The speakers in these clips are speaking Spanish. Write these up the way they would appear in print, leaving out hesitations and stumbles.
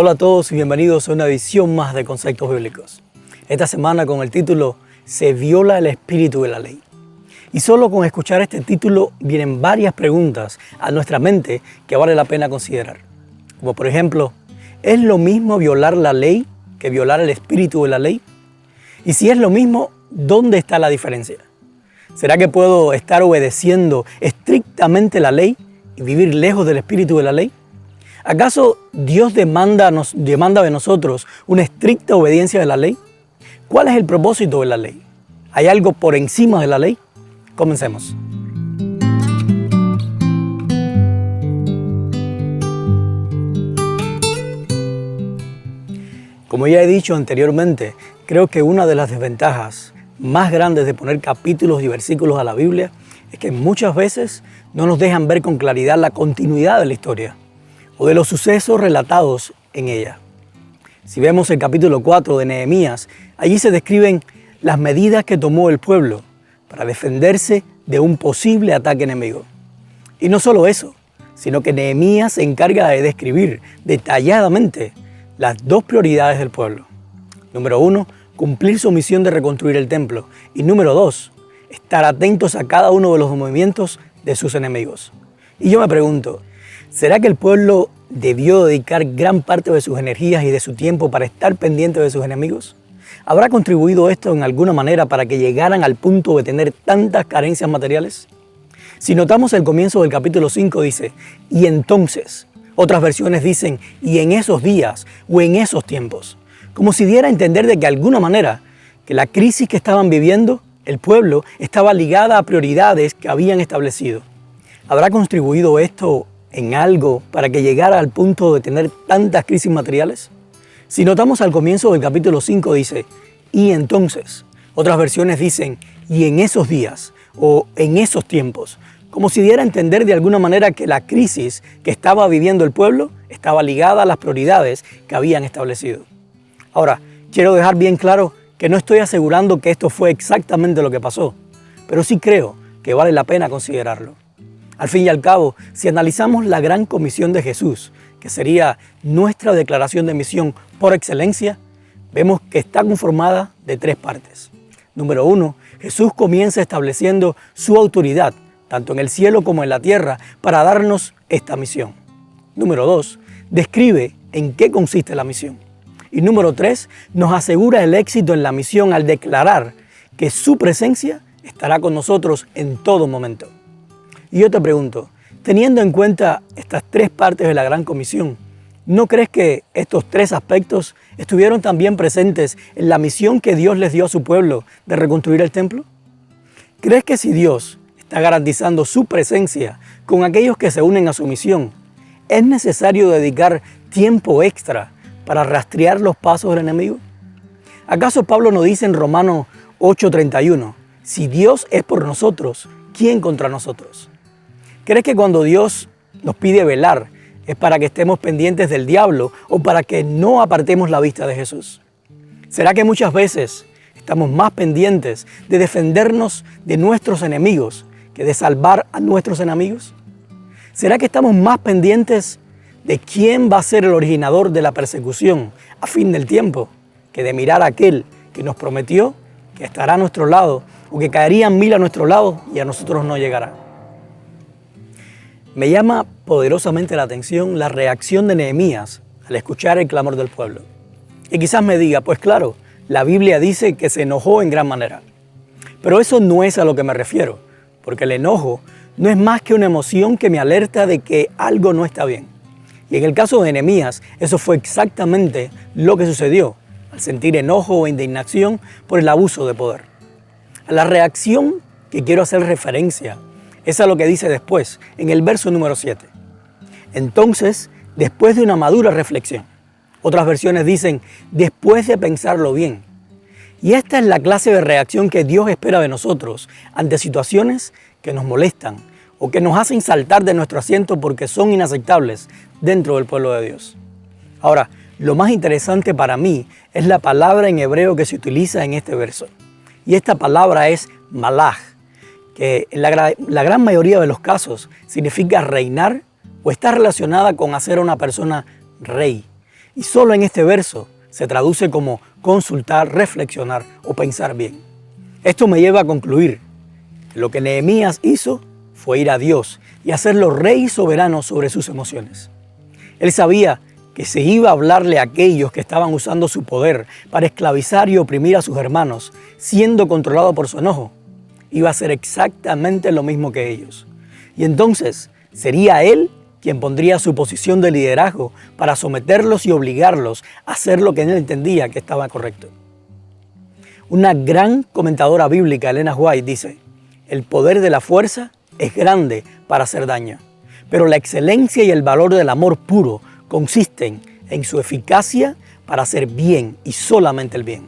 Hola a todos y bienvenidos a una edición más de Conceptos Bíblicos. Esta semana con el título Se viola el espíritu de la ley. Y solo con escuchar este título vienen varias preguntas a nuestra mente que vale la pena considerar. Como por ejemplo, ¿es lo mismo violar la ley que violar el espíritu de la ley? Y si es lo mismo, ¿dónde está la diferencia? ¿Será que puedo estar obedeciendo estrictamente la ley y vivir lejos del espíritu de la ley? ¿Acaso Dios demanda de nosotros una estricta obediencia de la ley? ¿Cuál es el propósito de la ley? ¿Hay algo por encima de la ley? Comencemos. Como ya he dicho anteriormente, creo que una de las desventajas más grandes de poner capítulos y versículos a la Biblia es que muchas veces no nos dejan ver con claridad la continuidad de la historia o de los sucesos relatados en ella. Si vemos el capítulo 4 de Nehemías, allí se describen las medidas que tomó el pueblo para defenderse de un posible ataque enemigo. Y no solo eso, sino que Nehemías se encarga de describir detalladamente las dos prioridades del pueblo. Número 1, cumplir su misión de reconstruir el templo. Y número 2, estar atentos a cada uno de los movimientos de sus enemigos. Y yo me pregunto, ¿será que el pueblo debió dedicar gran parte de sus energías y de su tiempo para estar pendiente de sus enemigos? ¿Habrá contribuido esto en alguna manera para que llegaran al punto de tener tantas carencias materiales? Si notamos el comienzo del capítulo 5 dice, y entonces, otras versiones dicen, y en esos días o en esos tiempos, como si diera a entender de que alguna manera que la crisis que estaban viviendo, el pueblo, estaba ligada a prioridades que habían establecido. ¿Habrá contribuido esto en algo para que llegara al punto de tener tantas crisis materiales? Si notamos al comienzo del capítulo 5 dice, y entonces, otras versiones dicen, y en esos días o en esos tiempos, como si diera a entender de alguna manera que la crisis que estaba viviendo el pueblo estaba ligada a las prioridades que habían establecido. Ahora, quiero dejar bien claro que no estoy asegurando que esto fue exactamente lo que pasó, pero sí creo que vale la pena considerarlo. Al fin y al cabo, si analizamos la gran comisión de Jesús, que sería nuestra declaración de misión por excelencia, vemos que está conformada de tres partes. Número 1, Jesús comienza estableciendo su autoridad, tanto en el cielo como en la tierra, para darnos esta misión. Número 2, describe en qué consiste la misión. Y número 3, nos asegura el éxito en la misión al declarar que su presencia estará con nosotros en todo momento. Y yo te pregunto, teniendo en cuenta estas tres partes de la Gran Comisión, ¿no crees que estos tres aspectos estuvieron también presentes en la misión que Dios les dio a su pueblo de reconstruir el templo? ¿Crees que si Dios está garantizando su presencia con aquellos que se unen a su misión, es necesario dedicar tiempo extra para rastrear los pasos del enemigo? ¿Acaso Pablo nos dice en Romanos 8:31, si Dios es por nosotros, ¿quién contra nosotros? ¿Crees que cuando Dios nos pide velar es para que estemos pendientes del diablo o para que no apartemos la vista de Jesús? ¿Será que muchas veces estamos más pendientes de defendernos de nuestros enemigos que de salvar a nuestros enemigos? ¿Será que estamos más pendientes de quién va a ser el originador de la persecución a fin del tiempo que de mirar a aquel que nos prometió que estará a nuestro lado o que caerían 1000 a nuestro lado y a nosotros no llegará? Me llama poderosamente la atención la reacción de Nehemías al escuchar el clamor del pueblo. Y quizás me diga, pues claro, la Biblia dice que se enojó en gran manera. Pero eso no es a lo que me refiero, porque el enojo no es más que una emoción que me alerta de que algo no está bien. Y en el caso de Nehemías, eso fue exactamente lo que sucedió al sentir enojo o indignación por el abuso de poder. A la reacción que quiero hacer referencia es a lo que dice después, en el verso número 7. Entonces, después de una madura reflexión, otras versiones dicen, después de pensarlo bien. Y esta es la clase de reacción que Dios espera de nosotros ante situaciones que nos molestan o que nos hacen saltar de nuestro asiento porque son inaceptables dentro del pueblo de Dios. Ahora, lo más interesante para mí es la palabra en hebreo que se utiliza en este verso. Y esta palabra es malaj, que en la gran mayoría de los casos significa reinar o está relacionada con hacer a una persona rey. Y solo en este verso se traduce como consultar, reflexionar o pensar bien. Esto me lleva a concluir que lo que Nehemías hizo fue ir a Dios y hacerlo rey soberano sobre sus emociones. Él sabía que se iba a hablarle a aquellos que estaban usando su poder para esclavizar y oprimir a sus hermanos, siendo controlado por su enojo. Iba a hacer exactamente lo mismo que ellos. Y entonces sería él quien pondría su posición de liderazgo para someterlos y obligarlos a hacer lo que él entendía que estaba correcto. Una gran comentadora bíblica, Ellen White, dice: el poder de la fuerza es grande para hacer daño, pero la excelencia y el valor del amor puro consisten en su eficacia para hacer bien y solamente el bien.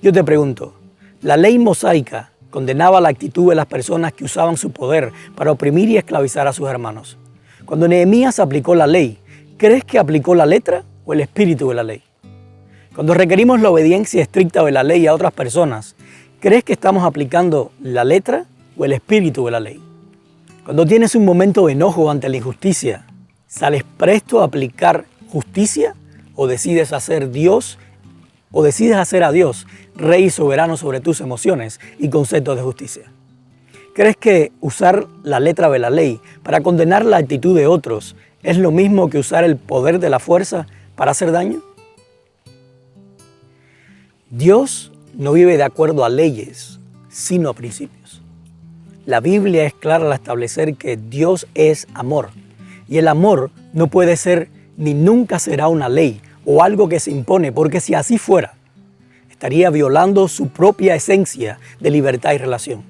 Yo te pregunto, ¿la ley mosaica condenaba la actitud de las personas que usaban su poder para oprimir y esclavizar a sus hermanos? Cuando Nehemías aplicó la ley, ¿crees que aplicó la letra o el espíritu de la ley? Cuando requerimos la obediencia estricta de la ley a otras personas, ¿crees que estamos aplicando la letra o el espíritu de la ley? Cuando tienes un momento de enojo ante la injusticia, ¿sales presto a aplicar justicia o decides hacer a Dios rey soberano sobre tus emociones y conceptos de justicia? ¿Crees que usar la letra de la ley para condenar la actitud de otros es lo mismo que usar el poder de la fuerza para hacer daño? Dios no vive de acuerdo a leyes, sino a principios. La Biblia es clara al establecer que Dios es amor, y el amor no puede ser ni nunca será una ley o algo que se impone, porque si así fuera, estaría violando su propia esencia de libertad y relación.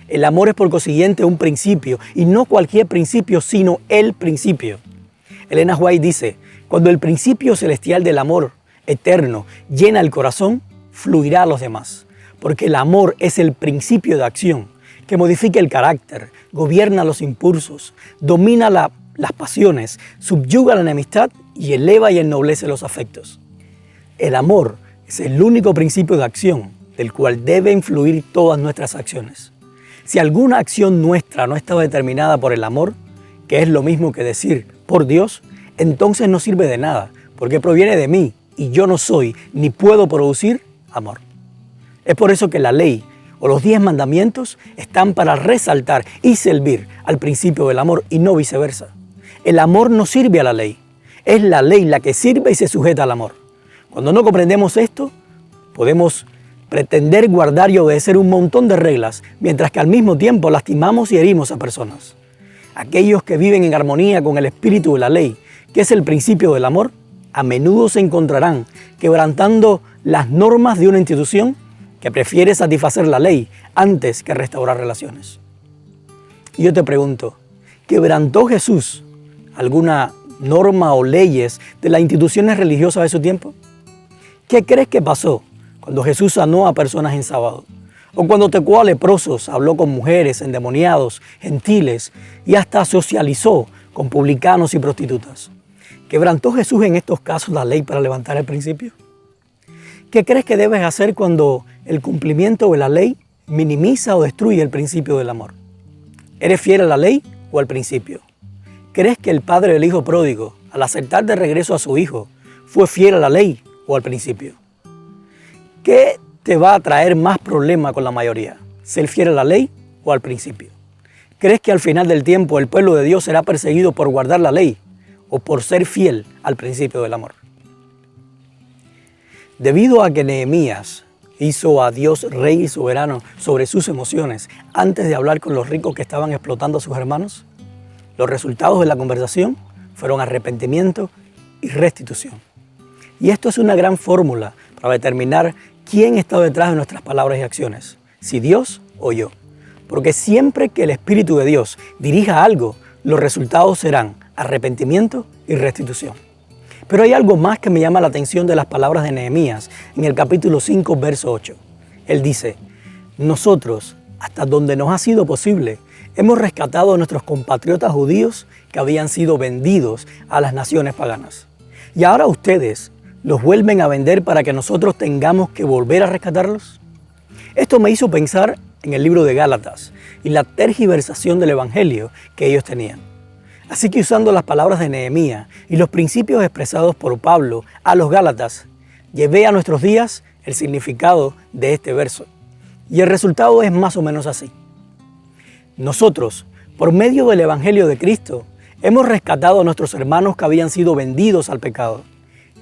El amor es por consiguiente un principio, y no cualquier principio, sino el principio. Ellen White dice: cuando el principio celestial del amor eterno llena el corazón, fluirá a los demás, porque el amor es el principio de acción que modifica el carácter, gobierna los impulsos, domina las pasiones, subyuga la enemistad y eleva y ennoblece los afectos. El amor es el único principio de acción del cual deben fluir todas nuestras acciones. Si alguna acción nuestra no está determinada por el amor, que es lo mismo que decir por Dios, entonces no sirve de nada, porque proviene de mí y yo no soy ni puedo producir amor. Es por eso que la ley o los 10 mandamientos están para resaltar y servir al principio del amor y no viceversa. El amor no sirve a la ley, es la ley la que sirve y se sujeta al amor. Cuando no comprendemos esto, podemos pretender guardar y obedecer un montón de reglas, mientras que al mismo tiempo lastimamos y herimos a personas. Aquellos que viven en armonía con el espíritu de la ley, que es el principio del amor, a menudo se encontrarán quebrantando las normas de una institución que prefiere satisfacer la ley antes que restaurar relaciones. Y yo te pregunto, ¿quebrantó Jesús alguna norma o leyes de las instituciones religiosas de su tiempo? ¿Qué crees que pasó cuando Jesús sanó a personas en sábado? O cuando tocó a leprosos, habló con mujeres, endemoniados, gentiles y hasta socializó con publicanos y prostitutas. ¿Quebrantó Jesús en estos casos la ley para levantar el principio? ¿Qué crees que debes hacer cuando el cumplimiento de la ley minimiza o destruye el principio del amor? ¿Eres fiel a la ley o al principio? ¿Crees que el padre del hijo pródigo, al aceptar de regreso a su hijo, fue fiel a la ley o al principio? ¿Qué te va a traer más problema con la mayoría? ¿Ser fiel a la ley o al principio? ¿Crees que al final del tiempo el pueblo de Dios será perseguido por guardar la ley o por ser fiel al principio del amor? Debido a que Nehemías hizo a Dios rey y soberano sobre sus emociones antes de hablar con los ricos que estaban explotando a sus hermanos, los resultados de la conversación fueron arrepentimiento y restitución. Y esto es una gran fórmula para determinar quién está detrás de nuestras palabras y acciones, si Dios o yo. Porque siempre que el Espíritu de Dios dirija algo, los resultados serán arrepentimiento y restitución. Pero hay algo más que me llama la atención de las palabras de Nehemías en el capítulo 5, verso 8. Él dice: nosotros, hasta donde nos ha sido posible, hemos rescatado a nuestros compatriotas judíos que habían sido vendidos a las naciones paganas. Y ahora ustedes los vuelven a vender para que nosotros tengamos que volver a rescatarlos. Esto me hizo pensar en el libro de Gálatas y la tergiversación del evangelio que ellos tenían. Así que usando las palabras de Nehemías y los principios expresados por Pablo a los Gálatas, llevé a nuestros días el significado de este verso. Y el resultado es más o menos así. Nosotros, por medio del Evangelio de Cristo, hemos rescatado a nuestros hermanos que habían sido vendidos al pecado.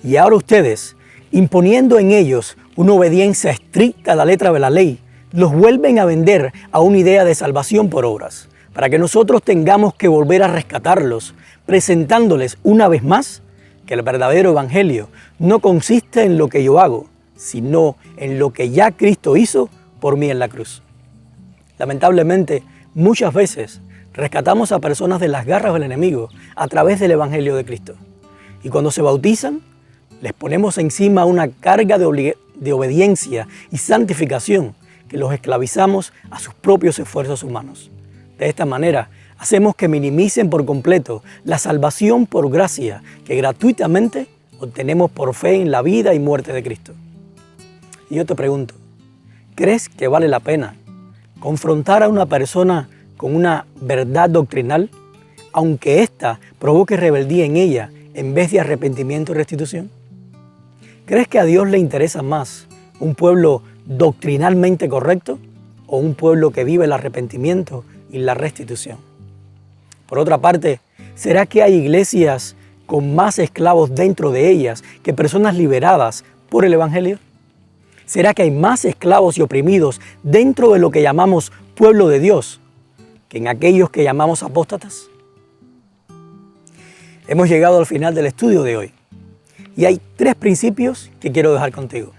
Y ahora ustedes, imponiendo en ellos una obediencia estricta a la letra de la ley, los vuelven a vender a una idea de salvación por obras, para que nosotros tengamos que volver a rescatarlos, presentándoles una vez más que el verdadero evangelio no consiste en lo que yo hago, sino en lo que ya Cristo hizo por mí en la cruz. Lamentablemente, muchas veces rescatamos a personas de las garras del enemigo a través del evangelio de Cristo. Y cuando se bautizan, les ponemos encima una carga de obediencia y santificación que los esclavizamos a sus propios esfuerzos humanos. De esta manera, hacemos que minimicen por completo la salvación por gracia que gratuitamente obtenemos por fe en la vida y muerte de Cristo. Y yo te pregunto, ¿crees que vale la pena confrontar a una persona con una verdad doctrinal, aunque ésta provoque rebeldía en ella en vez de arrepentimiento y restitución? ¿Crees que a Dios le interesa más un pueblo doctrinalmente correcto o un pueblo que vive el arrepentimiento y la restitución? Por otra parte, ¿será que hay iglesias con más esclavos dentro de ellas que personas liberadas por el Evangelio? ¿Será que hay más esclavos y oprimidos dentro de lo que llamamos pueblo de Dios que en aquellos que llamamos apóstatas? Hemos llegado al final del estudio de hoy y hay 3 principios que quiero dejar contigo.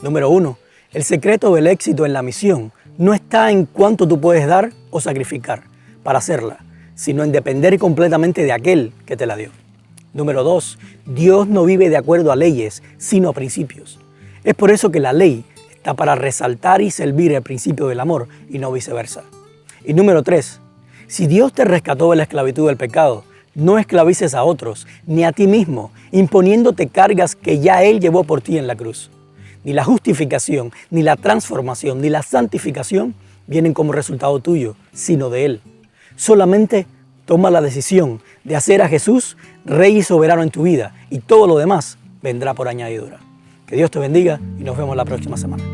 Número 1, el secreto del éxito en la misión no está en cuánto tú puedes dar o sacrificar para hacerla, sino en depender completamente de aquel que te la dio. Número 2, Dios no vive de acuerdo a leyes, sino a principios. Es por eso que la ley está para resaltar y servir el principio del amor y no viceversa. Y número 3, si Dios te rescató de la esclavitud del pecado, no esclavices a otros, ni a ti mismo, imponiéndote cargas que ya Él llevó por ti en la cruz. Ni la justificación, ni la transformación, ni la santificación vienen como resultado tuyo, sino de Él. Solamente toma la decisión de hacer a Jesús Rey y soberano en tu vida, y todo lo demás vendrá por añadidura. Que Dios te bendiga y nos vemos la próxima semana.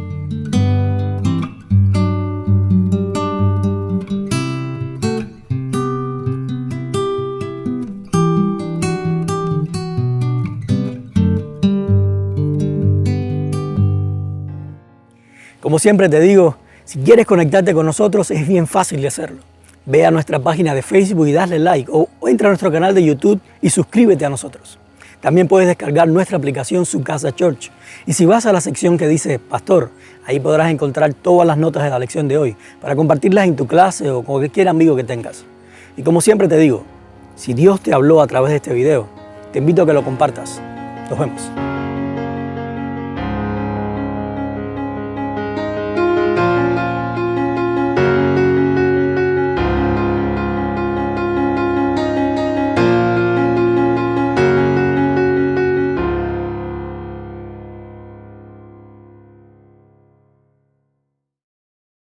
Como siempre te digo, si quieres conectarte con nosotros es bien fácil de hacerlo. Ve a nuestra página de Facebook y dale like o entra a nuestro canal de YouTube y suscríbete a nosotros. También puedes descargar nuestra aplicación Su Casa Church. Y si vas a la sección que dice Pastor, ahí podrás encontrar todas las notas de la lección de hoy para compartirlas en tu clase o con cualquier amigo que tengas. Y como siempre te digo, si Dios te habló a través de este video, te invito a que lo compartas. Nos vemos.